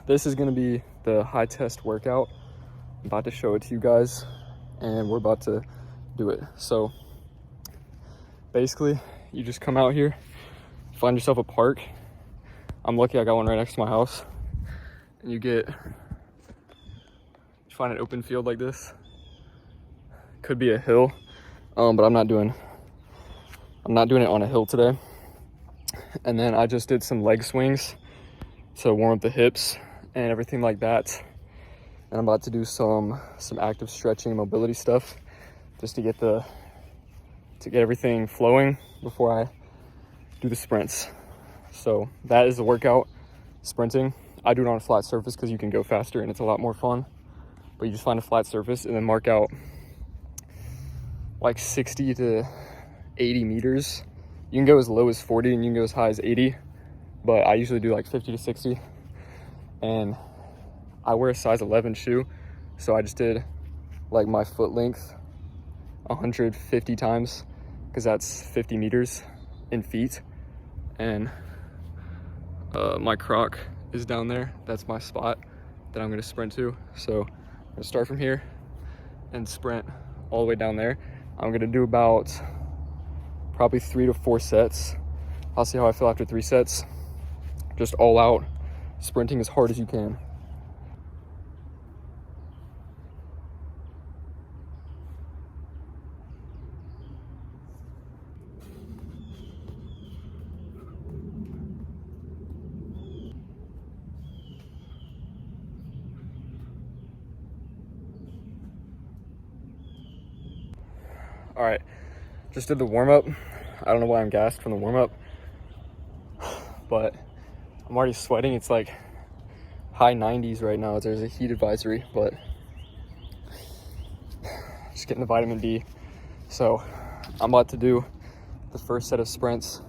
this is gonna be the high test workout. I'm about to show it to you guys and we're about to do it. So basically you just come out here, find yourself a park. I'm lucky I got one right next to my house. And you find an open field like this. Could be a hill, but I'm not doing it on a hill today. And then I just did some leg swings to warm up the hips and everything like that. And I'm about to do some active stretching and mobility stuff just to get everything flowing before I do the sprints. So that is the workout, sprinting. I do it on a flat surface because you can go faster and it's a lot more fun. But you just find a flat surface and then mark out like 60 to 80 meters. You can go as low as 40 and you can go as high as 80, but I usually do like 50 to 60. And I wear a size 11 shoe, so I just did like my foot length 150 times because that's 50 meters in feet. And my croc is down there. That's my spot that I'm gonna sprint to. So I'm gonna start from here and sprint all the way down there. I'm gonna do about probably 3 to 4 sets. I'll see how I feel after 3 sets. Just all out sprinting as hard as you can. All right, just did the warm-up. I don't know why I'm gassed from the warm-up, but I'm already sweating. It's like high 90s right now. There's a heat advisory, but just getting the vitamin D. So I'm about to do the first set of sprints.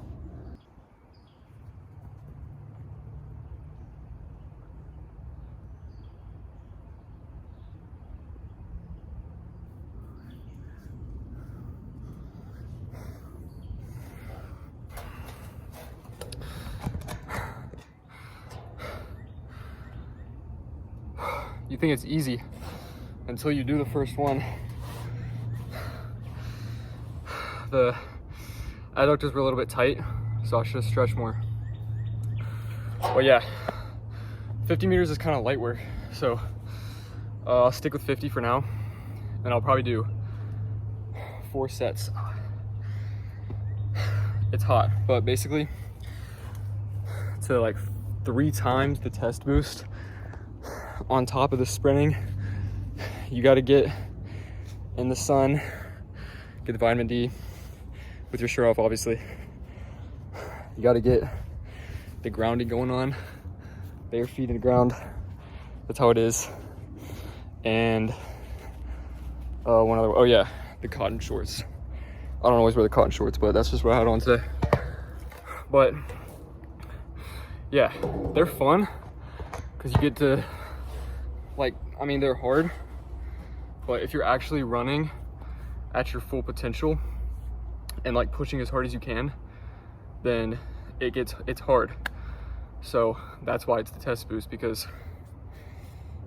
You think it's easy until you do the first one. The adductors were a little bit tight, so I should have stretched more. But yeah, 50 meters is kind of light work, so I'll stick with 50 for now, and I'll probably do 4 sets. It's hot, but basically to like 3 times the test boost on top of the sprinting, you got to get in the sun, get the vitamin D with your shirt off, obviously. You got to get the grounding going on, bare feet in the ground. That's how it is. And one other, oh yeah, the cotton shorts. I don't always wear the cotton shorts, but that's just what I had on today. But yeah, they're fun because you get to, like, I mean, they're hard, but if you're actually running at your full potential and like pushing as hard as you can, then it's hard. So that's why it's the test boost, because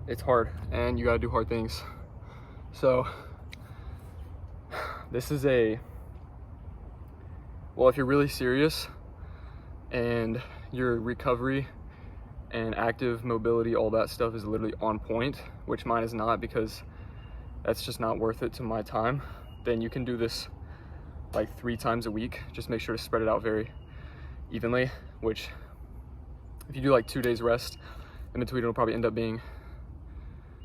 it's hard and you gotta do hard things. So this is well, if you're really serious and your recovery and active mobility, all that stuff is literally on point, which mine is not, because that's just not worth it to my time, then you can do this like 3 times a week. Just make sure to spread it out very evenly, which if you do like 2 days rest in between, it'll probably end up being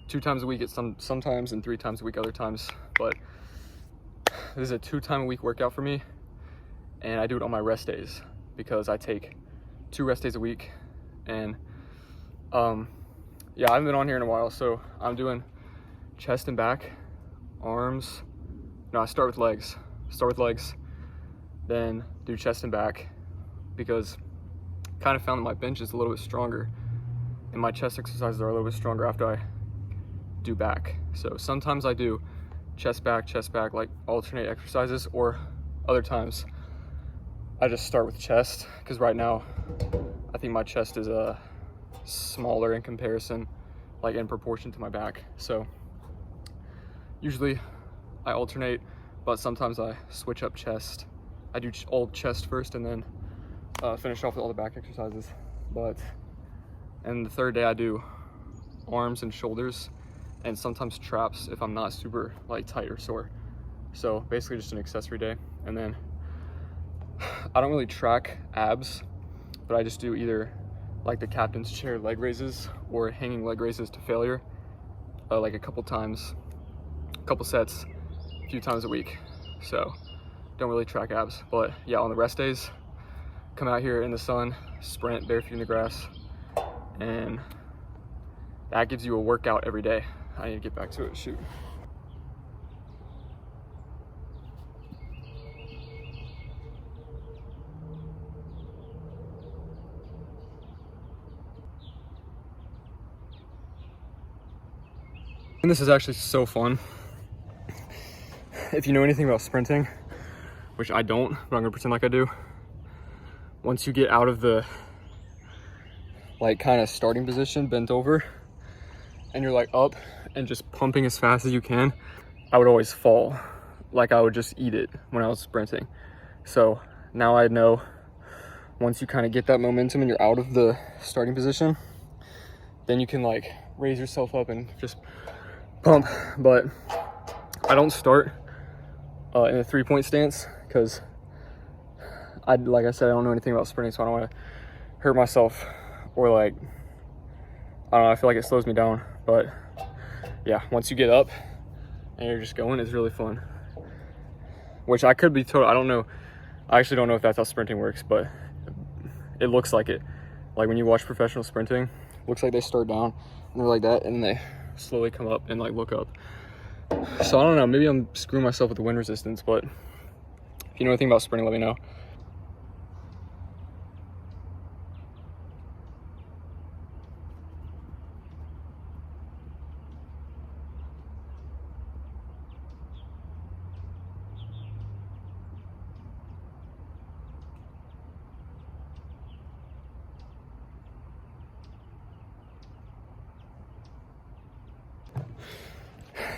2 times a week at sometimes and 3 times a week other times. But this is a 2 time a week workout for me, and I do it on my rest days because I take 2 rest days a week. And yeah, I haven't been on here in a while, so I'm doing chest and back, arms. No, I start with legs, then do chest and back, because I kind of found that my bench is a little bit stronger and my chest exercises are a little bit stronger after I do back. So sometimes I do chest back, like alternate exercises, or other times I just start with chest, because right now I think my chest is smaller in comparison, like in proportion to my back. So usually I alternate, but sometimes I switch up chest. I do all chest first and then finish off with all the back exercises. And the third day I do arms and shoulders, and sometimes traps if I'm not super like tight or sore. So basically just an accessory day. And then I don't really track abs, but I just do either like the captain's chair leg raises or hanging leg raises to failure, like a couple sets, a few times a week. So don't really track abs, but yeah, on the rest days, come out here in the sun, sprint bare feet in the grass, and that gives you a workout every day. I need to get back to it, shoot. And this is actually so fun. If you know anything about sprinting, which I don't, but I'm gonna pretend like I do. Once you get out of the like kind of starting position, bent over, and you're like up and just pumping as fast as you can, I would always fall. Like I would just eat it when I was sprinting. So now I know once you kind of get that momentum and you're out of the starting position, then you can like raise yourself up and just pump. But I don't start in a 3-point stance because like I said, I don't know anything about sprinting, so I don't want to hurt myself or like, I don't know, I feel like it slows me down. But yeah, once you get up and you're just going, it's really fun. Which I could be total, I don't know, I actually don't know if that's how sprinting works, but it looks like it. Like when you watch professional sprinting, it looks like they start down and they're like that, and then they slowly come up and like look up. So I don't know, maybe I'm screwing myself with the wind resistance, but if you know anything about sprinting, let me know.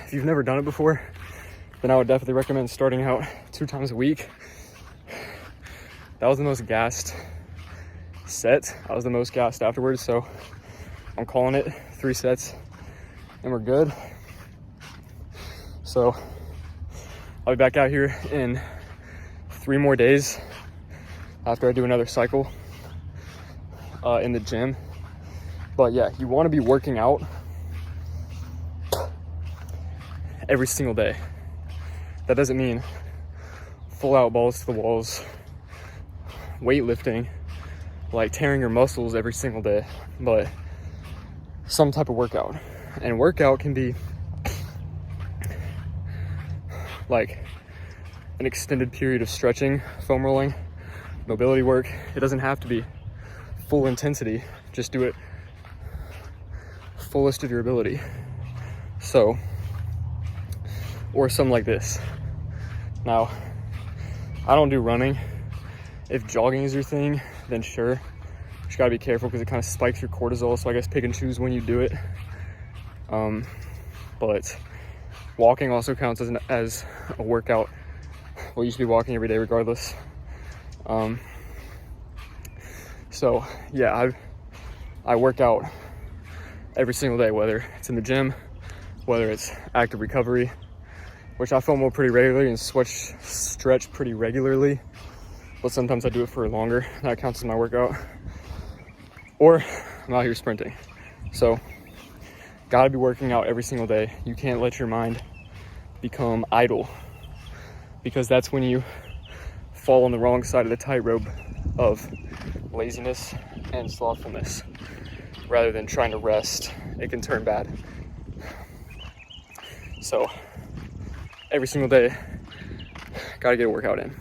If you've never done it before, then I would definitely recommend starting out 2 times a week. That was the most gassed set. I was the most gassed afterwards, so I'm calling it 3 sets and we're good. So I'll be back out here in 3 more days after I do another cycle in the gym. But yeah, you want to be working out every single day. That doesn't mean full out balls to the walls weightlifting, like tearing your muscles every single day, but some type of workout. And workout can be like an extended period of stretching, foam rolling, mobility work. It doesn't have to be full intensity, just do it fullest of your ability. So, or something like this. Now, I don't do running. If jogging is your thing, then sure. You gotta be careful because it kind of spikes your cortisol, so I guess pick and choose when you do it. But walking also counts as a workout. Well, you should be walking every day regardless. So yeah, I work out every single day, whether it's in the gym, whether it's active recovery, which I foam roll pretty regularly and stretch pretty regularly, but sometimes I do it for longer. That counts as my workout. Or I'm out here sprinting. So gotta be working out every single day. You can't let your mind become idle, because that's when you fall on the wrong side of the tightrope of laziness and slothfulness. Rather than trying to rest, it can turn bad. So every single day, gotta get a workout in.